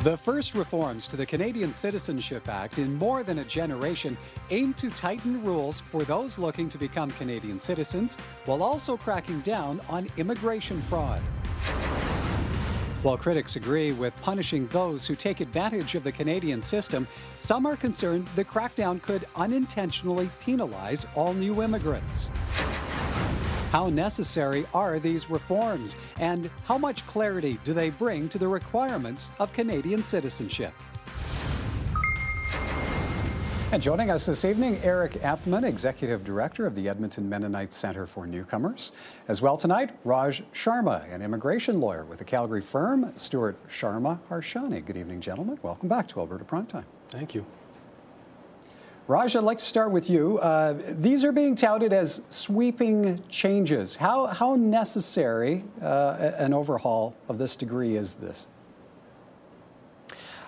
The first reforms to the Canadian Citizenship Act in more than a generation aim to tighten rules for those looking to become Canadian citizens, while also cracking down on immigration fraud. While critics agree with punishing those who take advantage of the Canadian system, some are concerned the crackdown could unintentionally penalize all new immigrants. How necessary are these reforms, and how much clarity do they bring to the requirements of Canadian citizenship? And joining us this evening, Eric Epman, Executive Director of the Edmonton Mennonite Centre for Newcomers. As well tonight, Raj Sharma, an immigration lawyer with the Calgary firm Stuart Sharma Harshani. Good evening, gentlemen. Welcome back to Alberta Primetime. Thank you. Raj, I'd like to start with you. These are being touted as sweeping changes. How necessary an overhaul of this degree is this?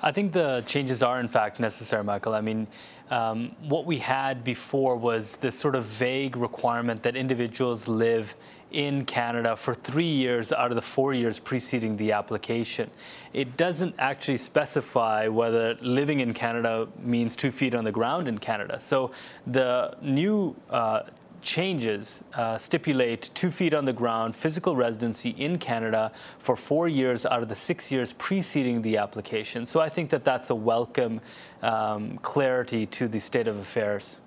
I think the changes are, in fact, necessary, Michael. I mean, what we had before was this sort of vague requirement that individuals live in Canada for 3 years out of the 4 years preceding the application. It doesn't actually specify whether living in Canada means 2 feet on the ground in Canada. So the new changes stipulate 2 feet on the ground physical residency in Canada for 4 years out of the 6 years preceding the application. So I think that that's a welcome clarity to the state of affairs.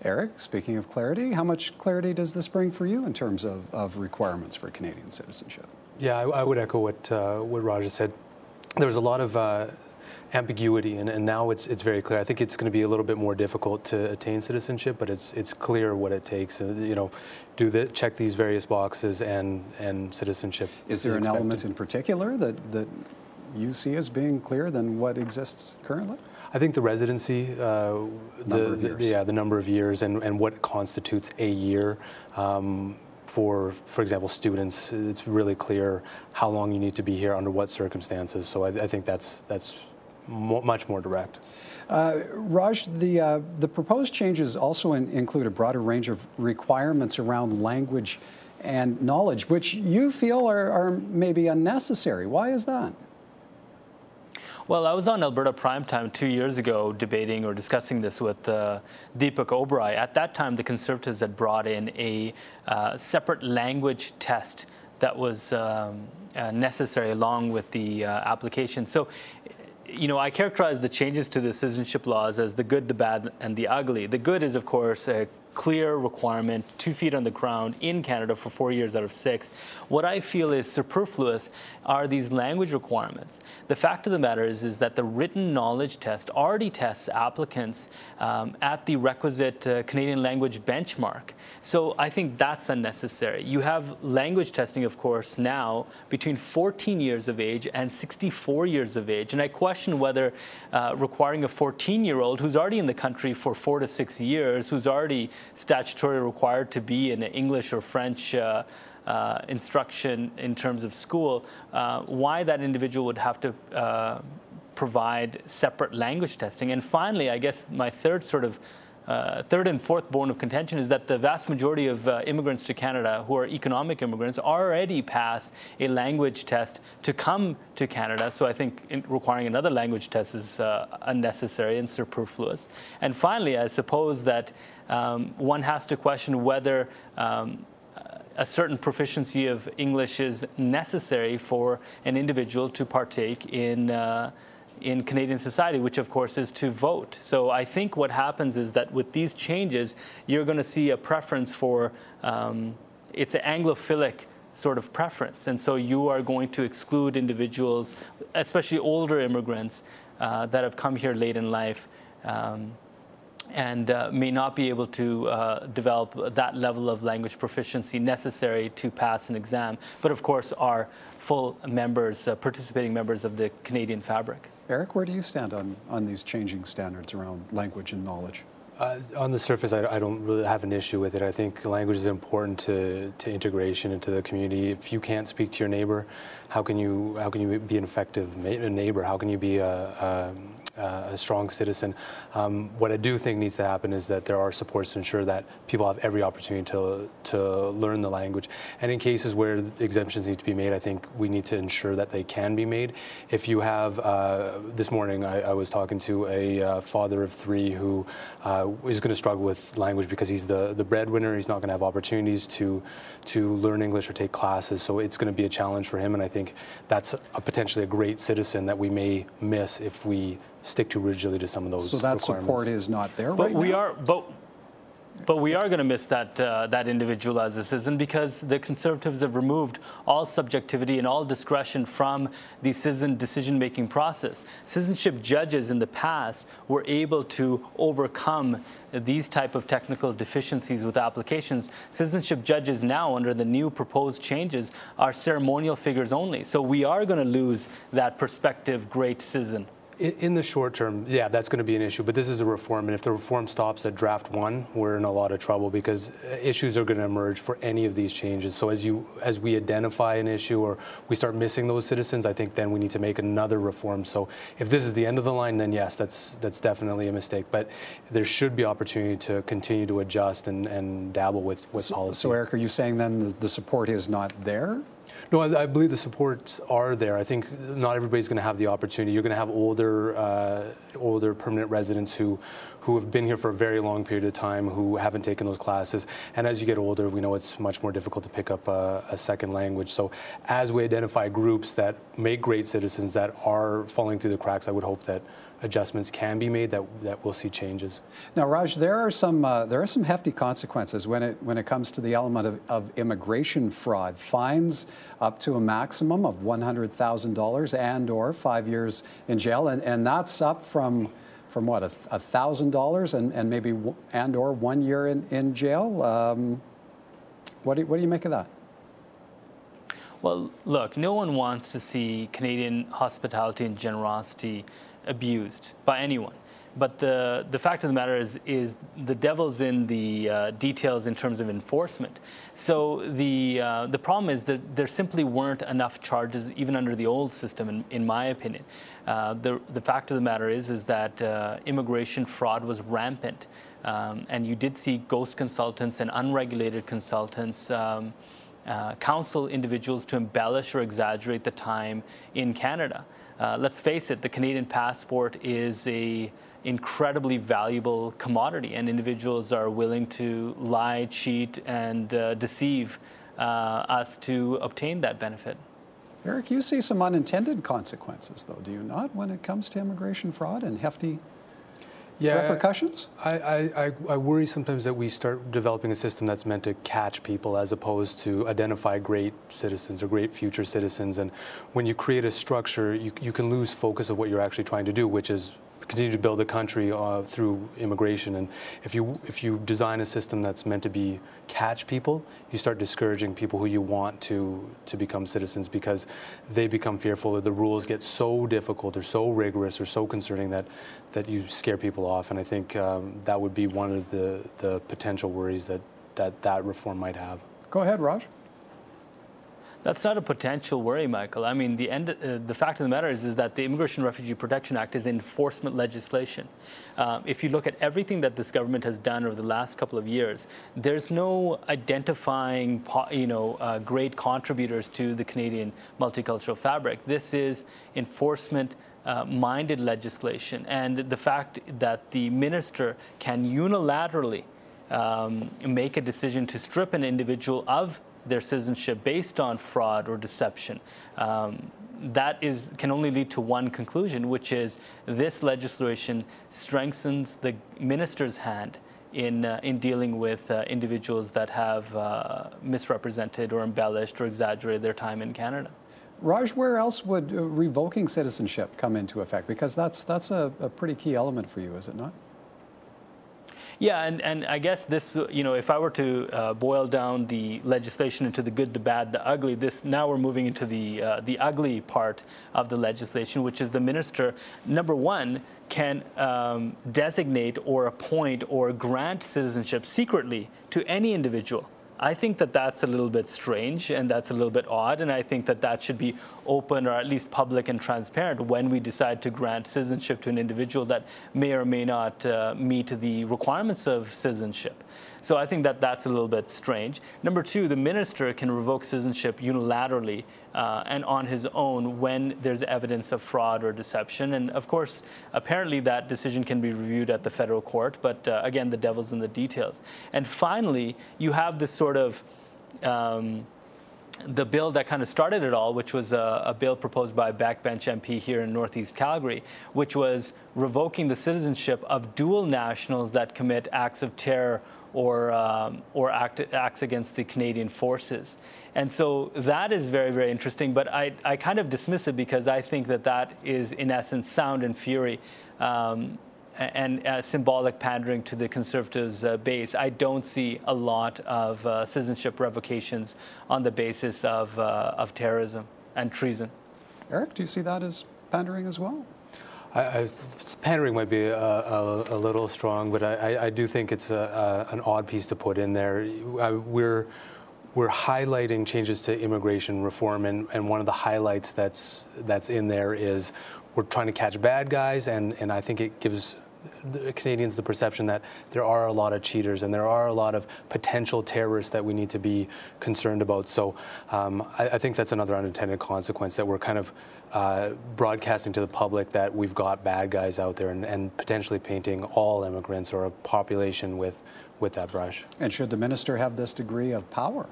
Eric, speaking of clarity, how much clarity does this bring for you in terms of requirements for Canadian citizenship? Yeah, I would echo what Raj said. There was a lot of ambiguity, and now it's very clear. I think it's going to be a little bit more difficult to attain citizenship, but it's clear what it takes. Check these various boxes, and citizenship. Is there an element in particular that you see as being clearer than what exists currently? I think the residency, the number of years, and what constitutes a year. For example, students, it's really clear how long you need to be here under what circumstances. So I think that's much more direct. Raj, the proposed changes also include a broader range of requirements around language and knowledge, which you feel are maybe unnecessary. Why is that? Well, I was on Alberta Primetime 2 years ago debating or discussing this with Deepak Oberoi. At that time, the Conservatives had brought in a separate language test that was necessary along with the application. So, I characterize the changes to the citizenship laws as the good, the bad, and the ugly. The good is, of course, a clear requirement, 2 feet on the ground in Canada for 4 years out of 6. What I feel is superfluous are these language requirements. The fact of the matter is that the written knowledge test already tests applicants at the requisite Canadian language benchmark. So I think that's unnecessary. You have language testing, of course, now between 14 years of age and 64 years of age. And I question whether requiring a 14-year-old who's already in the country for 4 to 6 years, who's already statutorily required to be in English or French instruction in terms of school, why that individual would have to provide separate language testing. And finally, I guess my third and fourth bone of contention is that the vast majority of immigrants to Canada who are economic immigrants already pass a language test to come to Canada. So I think requiring another language test is unnecessary and superfluous. And finally, I suppose that one has to question whether a certain proficiency of English is necessary for an individual to partake in Canadian society, which of course is to vote. So I think what happens is that with these changes, you're going to see a preference for, it's an Anglophilic sort of preference. And so you are going to exclude individuals, especially older immigrants that have come here late in life, and may not be able to develop that level of language proficiency necessary to pass an exam, but of course are full members, participating members of the Canadian fabric. Eric, where do you stand on these changing standards around language and knowledge? On the surface, I don't really have an issue with it. I think language is important to integration into the community. If you can't speak to your neighbor, how can you be an effective neighbor? How can you be a strong citizen. What I do think needs to happen is that there are supports to ensure that people have every opportunity to learn the language. And in cases where exemptions need to be made, I think we need to ensure that they can be made. If you have, this morning I was talking to a father of 3 who is going to struggle with language because he's the breadwinner. He's not going to have opportunities to learn English or take classes, so it's going to be a challenge for him. And I think that's potentially a great citizen that we may miss if we stick too rigidly to some of those. So that support is not there right now? But we are going to miss that individual as a citizen, because the Conservatives have removed all subjectivity and all discretion from the citizen decision-making process. Citizenship judges in the past were able to overcome these type of technical deficiencies with applications. Citizenship judges now, under the new proposed changes, are ceremonial figures only. So we are going to lose that prospective great citizen. In the short term, yeah, that's going to be an issue, but this is a reform, and if the reform stops at draft 1, we're in a lot of trouble, because issues are going to emerge for any of these changes. So as we identify an issue or we start missing those citizens, I think then we need to make another reform. So if this is the end of the line, then yes, that's definitely a mistake, but there should be opportunity to continue to adjust and dabble with policy. So Eric, are you saying then the support is not there? No, I believe the supports are there. I think not everybody's going to have the opportunity. You're going to have older permanent residents who have been here for a very long period of time, who haven't taken those classes. And as you get older, we know it's much more difficult to pick up a second language. So as we identify groups that make great citizens that are falling through the cracks, I would hope that adjustments can be made, that we'll see changes. Now, Raj, there are some hefty consequences when it comes to the element of immigration fraud. Fines up to a maximum of $100,000 and/or 5 years in jail, and that's up from what, $1,000 and maybe and/or 1 year in jail. What do you make of that? Well, look, no one wants to see Canadian hospitality and generosity abused by anyone. But the fact of the matter is the devil's in the details in terms of enforcement. So the problem is that there simply weren't enough charges even under the old system, in my opinion. The fact of the matter is that immigration fraud was rampant, and you did see ghost consultants and unregulated consultants counsel individuals to embellish or exaggerate the time in Canada. Let's face it, the Canadian passport is a incredibly valuable commodity, and individuals are willing to lie, cheat, and deceive us to obtain that benefit. Eric, you see some unintended consequences, though, do you not, when it comes to immigration fraud and hefty repercussions? I worry sometimes that we start developing a system that's meant to catch people as opposed to identify great citizens or great future citizens. And when you create a structure, you can lose focus of what you're actually trying to do, which is continue to build a country through immigration. And if you design a system that's meant to catch people, you start discouraging people who you want to become citizens, because they become fearful, or the rules get so difficult or so rigorous or so concerning that you scare people off. And I think that would be one of the potential worries that reform might have. Go ahead, Raj. That's not a potential worry, Michael. I mean, the fact of the matter is that the Immigration Refugee Protection Act is enforcement legislation. If you look at everything that this government has done over the last couple of years, there's no identifying, great contributors to the Canadian multicultural fabric. This is enforcement-minded legislation, and the fact that the minister can unilaterally make a decision to strip an individual of their citizenship based on fraud or deception, that can only lead to one conclusion, which is this legislation strengthens the minister's hand in dealing with individuals that have misrepresented or embellished or exaggerated their time in Canada. Raj, where else would revoking citizenship come into effect? Because that's a pretty key element for you, is it not? Yeah, and I guess this, if I were to boil down the legislation into the good, the bad, the ugly, now we're moving into the ugly part of the legislation, which is the minister, number one, can designate or appoint or grant citizenship secretly to any individual I think that that's a little bit strange and that's a little bit odd, and I think that that should be open or at least public and transparent when we decide to grant citizenship to an individual that may or may not meet the requirements of citizenship. So I think that that's a little bit strange. Number two, the minister can revoke citizenship unilaterally and on his own when there's evidence of fraud or deception. And of course, apparently that decision can be reviewed at the federal court, but again, the devil's in the details. And finally, you have this sort of the bill that kind of started it all, which was a bill proposed by a backbench MP here in Northeast Calgary, which was revoking the citizenship of dual nationals that commit acts of terror or acts against the Canadian forces. And so that is very, very interesting, but I kind of dismiss it because I think that that is, in essence, sound and fury and symbolic pandering to the Conservatives' base. I don't see a lot of citizenship revocations on the basis of terrorism and treason. Eric, do you see that as pandering as well? Pandering might be a little strong, but I do think it's an odd piece to put in there. We're highlighting changes to immigration reform, and one of the highlights that's in there is we're trying to catch bad guys, and I think it gives the Canadians the perception that there are a lot of cheaters and there are a lot of potential terrorists that we need to be concerned about. So I think that's another unintended consequence, that we're kind of broadcasting to the public that we've got bad guys out there and potentially painting all immigrants or a population with that brush. And should the minister have this degree of power?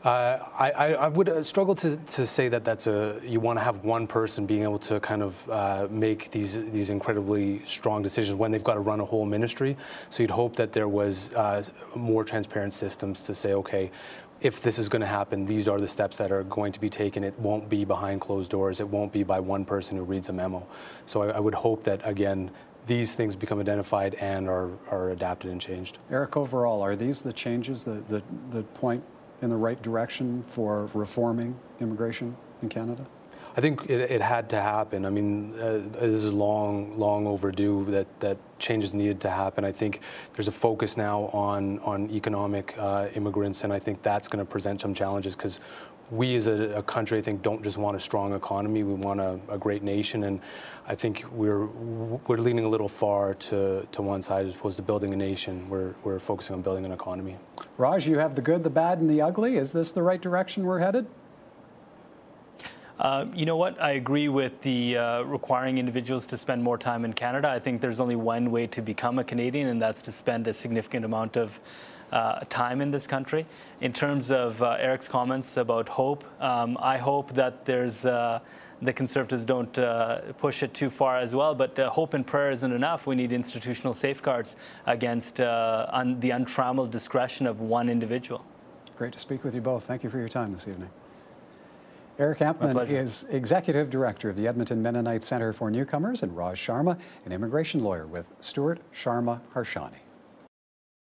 I would struggle to say that that's you want to have one person being able to kind of make these incredibly strong decisions when they've got to run a whole ministry. So you'd hope that there was more transparent systems to say, okay, if this is going to happen, these are the steps that are going to be taken. It won't be behind closed doors. It won't be by one person who reads a memo. So I would hope that, again, these things become identified and are adapted and changed. Eric, overall, are these the changes, the point in the right direction for reforming immigration in Canada? I think it had to happen. I mean, this is long overdue that changes needed to happen. I think there's a focus now on economic immigrants, and I think that's going to present some challenges because we as a country, I think, don't just want a strong economy. We want a great nation, and I think we're leaning a little far to one side as opposed to building a nation. We're focusing on building an economy. Raj, you have the good, the bad, and the ugly. Is this the right direction we're headed? You know what? I agree with the requiring individuals to spend more time in Canada. I think there's only one way to become a Canadian, and that's to spend a significant amount of time in this country. In terms of Eric's comments about hope, I hope that there's the Conservatives don't push it too far as well, but hope and prayer isn't enough. We need institutional safeguards against the untrammeled discretion of one individual. Great to speak with you both. Thank you for your time this evening. Eric Ampman is Executive Director of the Edmonton Mennonite Centre for Newcomers, and Raj Sharma, an immigration lawyer with Stewart Sharma Harshani.